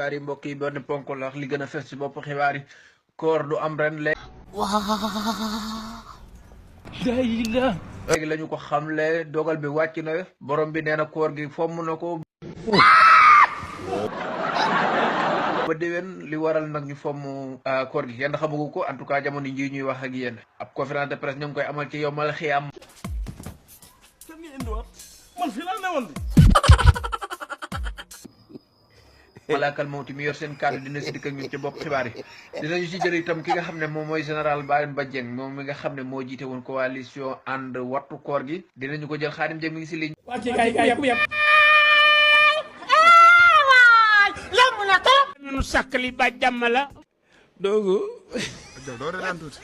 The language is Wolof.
xibaar yi mbokk yi benn ponk la li gën a fes ci bopp xibaar yi koor du am ren léegi la ñu ko xamle dogal bi wàcc na borom bi nee na koor gi fomm na ko ba déwén li waral nag ñu fomm koor gi kenn xamagu ko en tout cas jamono ji ñuy wax ak yéen ab conférence de presse ñu ngi koy amal ci yomal xiyam man fi la newoon malaakal mawti mi yor seen kàddu dina si dikk ak ñun ci bopp xibaar yi dinañu si jël itam ki nga xam ne moom mooy général Bayern Dieng moom mi nga xam ne moo jiite woon coalition ànd wattu koor gi dinañu ko jël Xaadim Dieng mi ngi si ligne nu sakkali ba jàmm la doogu do re lan tuuti